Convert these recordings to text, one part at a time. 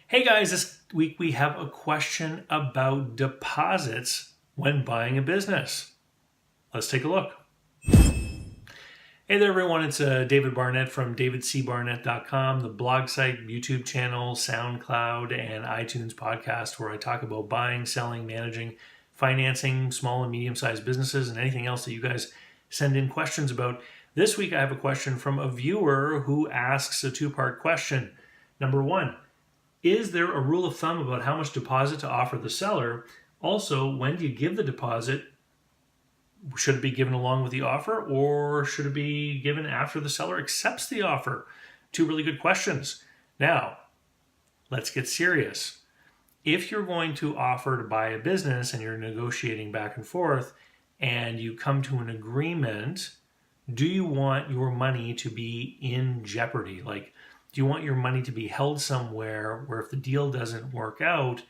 Hey guys, this week we have a question about deposits when buying a business. Let's take a look. Hey there, everyone. It's David Barnett from davidcbarnett.com, the blog site, YouTube channel, SoundCloud, and iTunes podcast, where I talk about buying, selling, managing, financing small and medium-sized businesses and anything else that you guys send in questions about. This week I have a question from a viewer who asks a two-part question. Number one, is there a rule of thumb about how much deposit to offer the seller? Also, when do you give the deposit? Should it be given along with the offer, or should it be given after the seller accepts the offer? Two really good questions. Now, let's get serious. If you're going to offer to buy a business and you're negotiating back and forth and you come to an agreement, do you want your money to be in jeopardy? Like, do you want your money to be held somewhere where if the deal doesn't work out,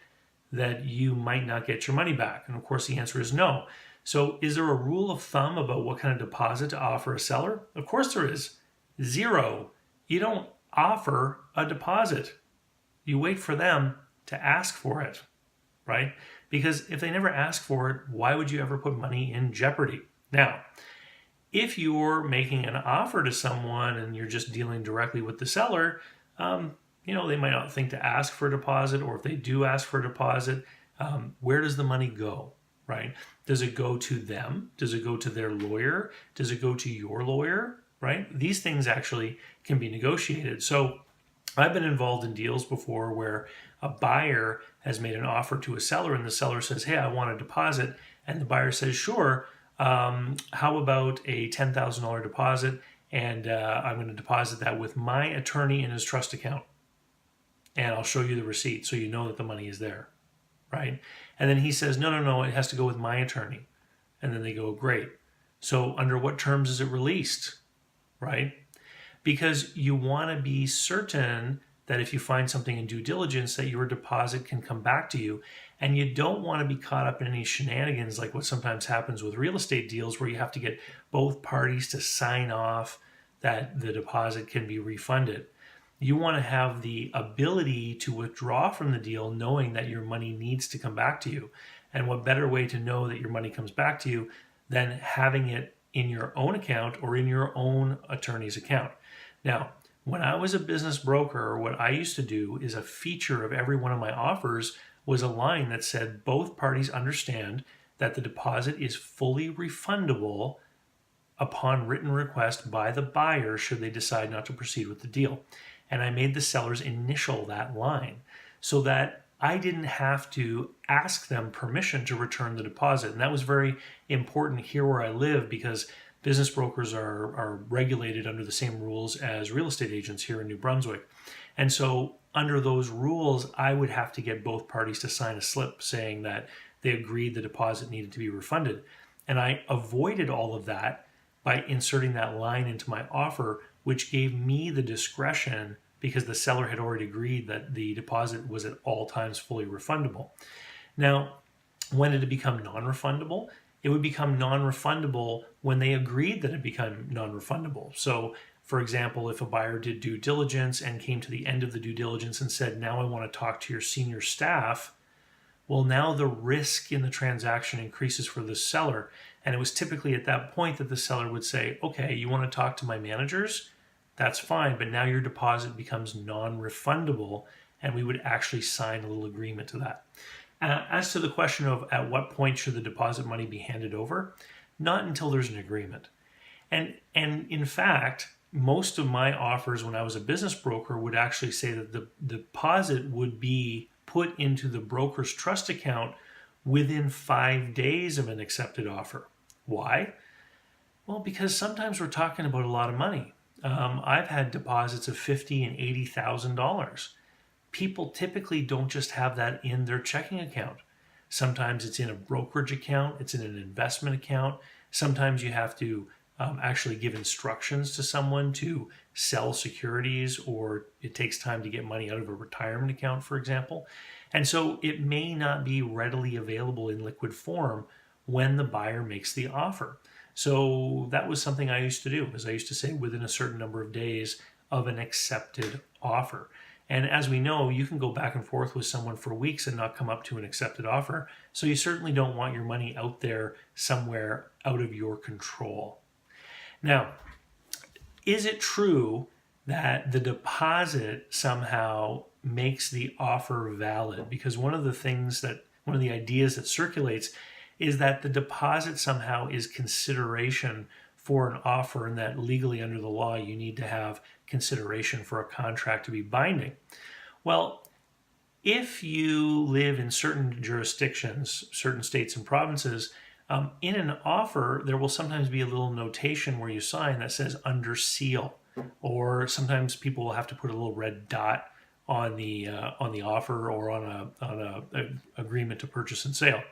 that you might not get your money back? And of course, the answer is no. So is there a rule of thumb about what kind of deposit to offer a seller? Of course there is. Zero. You don't offer a deposit. You wait for them to ask for it, right? Because if they never ask for it, why would you ever put money in jeopardy? Now, if you're making an offer to someone and you're just dealing directly with the seller, they might not think to ask for a deposit, or if they do ask for a deposit, where does the money go, right? Does it go to them? Does it go to their lawyer? Does it go to your lawyer, right? These things actually can be negotiated. So I've been involved in deals before where a buyer has made an offer to a seller and the seller says, hey, I want a deposit. And the buyer says, sure. How about a $10,000 deposit? And I'm going to deposit that with my attorney in his trust account. And I'll show you the receipt so you know that the money is there, right? And then he says, no, it has to go with my attorney. And then they go, great. So under what terms is it released, right? Because you want to be certain that if you find something in due diligence, that your deposit can come back to you. And you don't want to be caught up in any shenanigans like what sometimes happens with real estate deals, where you have to get both parties to sign off that the deposit can be refunded. You want to have the ability to withdraw from the deal knowing that your money needs to come back to you. And what better way to know that your money comes back to you than having it in your own account or in your own attorney's account. Now, when I was a business broker, what I used to do is a feature of every one of my offers was a line that said both parties understand that the deposit is fully refundable upon written request by the buyer should they decide not to proceed with the deal. And I made the sellers initial that line so that I didn't have to ask them permission to return the deposit. And that was very important here where I live, because business brokers are regulated under the same rules as real estate agents here in New Brunswick. And so under those rules, I would have to get both parties to sign a slip saying that they agreed the deposit needed to be refunded. And I avoided all of that by inserting that line into my offer, which gave me the discretion, because the seller had already agreed that the deposit was at all times fully refundable. Now, when did it become non-refundable? It would become non-refundable when they agreed that it became non-refundable. So, for example, if a buyer did due diligence and came to the end of the due diligence and said, now I want to talk to your senior staff, well, now the risk in the transaction increases for the seller. And it was typically at that point that the seller would say, okay, you want to talk to my managers? That's fine, but now your deposit becomes non-refundable, and we would actually sign a little agreement to that. As to the question of at what point should the deposit money be handed over, not until there's an agreement. And in fact, most of my offers when I was a business broker would actually say that the deposit would be put into the broker's trust account within 5 days of an accepted offer. Why? Well, because sometimes we're talking about a lot of money. I've had deposits of $50,000 and $80,000. People typically don't just have that in their checking account. Sometimes it's in a brokerage account, it's in an investment account. Sometimes you have to actually give instructions to someone to sell securities, or it takes time to get money out of a retirement account, for example. And so it may not be readily available in liquid form when the buyer makes the offer. So that was something I used to do, is I used to say within a certain number of days of an accepted offer. And as we know, you can go back and forth with someone for weeks and not come up to an accepted offer. So you certainly don't want your money out there somewhere out of your control. Now, is it true that the deposit somehow makes the offer valid? Because one of the ideas that circulates is that the deposit somehow is consideration for an offer, and that legally under the law you need to have consideration for a contract to be binding. Well, if you live in certain jurisdictions, certain states and provinces, in an offer, there will sometimes be a little notation where you sign that says under seal, or sometimes people will have to put a little red dot on the offer or on a agreement to purchase and sale.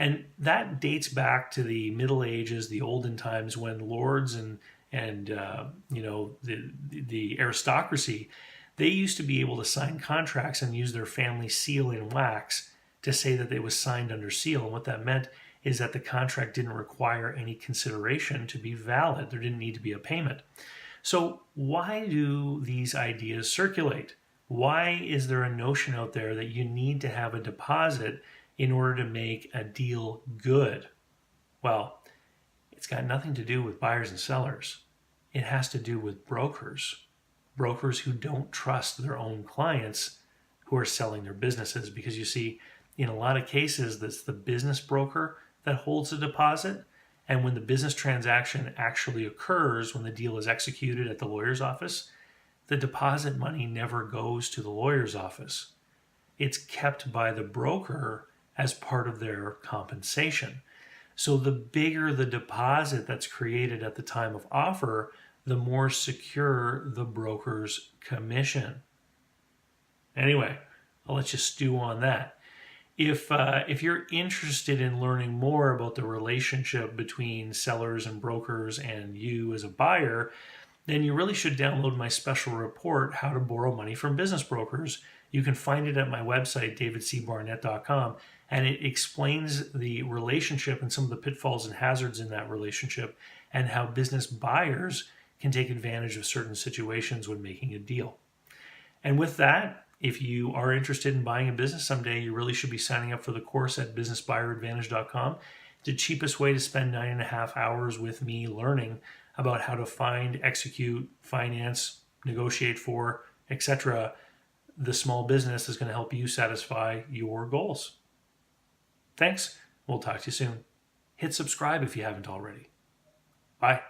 And that dates back to the Middle Ages, the olden times, when lords and the aristocracy, they used to be able to sign contracts and use their family seal in wax to say that it was signed under seal. And what that meant is that the contract didn't require any consideration to be valid. There didn't need to be a payment. So why do these ideas circulate? Why is there a notion out there that you need to have a deposit in order to make a deal good? Well, it's got nothing to do with buyers and sellers. It has to do with brokers who don't trust their own clients who are selling their businesses. Because you see, in a lot of cases, that's the business broker that holds the deposit. And when the business transaction actually occurs, when the deal is executed at the lawyer's office, the deposit money never goes to the lawyer's office. It's kept by the broker as part of their compensation. So the bigger the deposit that's created at the time of offer, the more secure the broker's commission. Anyway, I'll let you stew on that. If you're interested in learning more about the relationship between sellers and brokers and you as a buyer, then you really should download my special report, How to Borrow Money from Business Brokers. You can find it at my website, davidcbarnett.com, and it explains the relationship and some of the pitfalls and hazards in that relationship, and how business buyers can take advantage of certain situations when making a deal. And with that, if you are interested in buying a business someday, you really should be signing up for the course at businessbuyeradvantage.com. The cheapest way to spend 9.5 hours with me learning about how to find, execute, finance, negotiate for, etc., the small business is going to help you satisfy your goals. Thanks. We'll talk to you soon. Hit subscribe if you haven't already. Bye.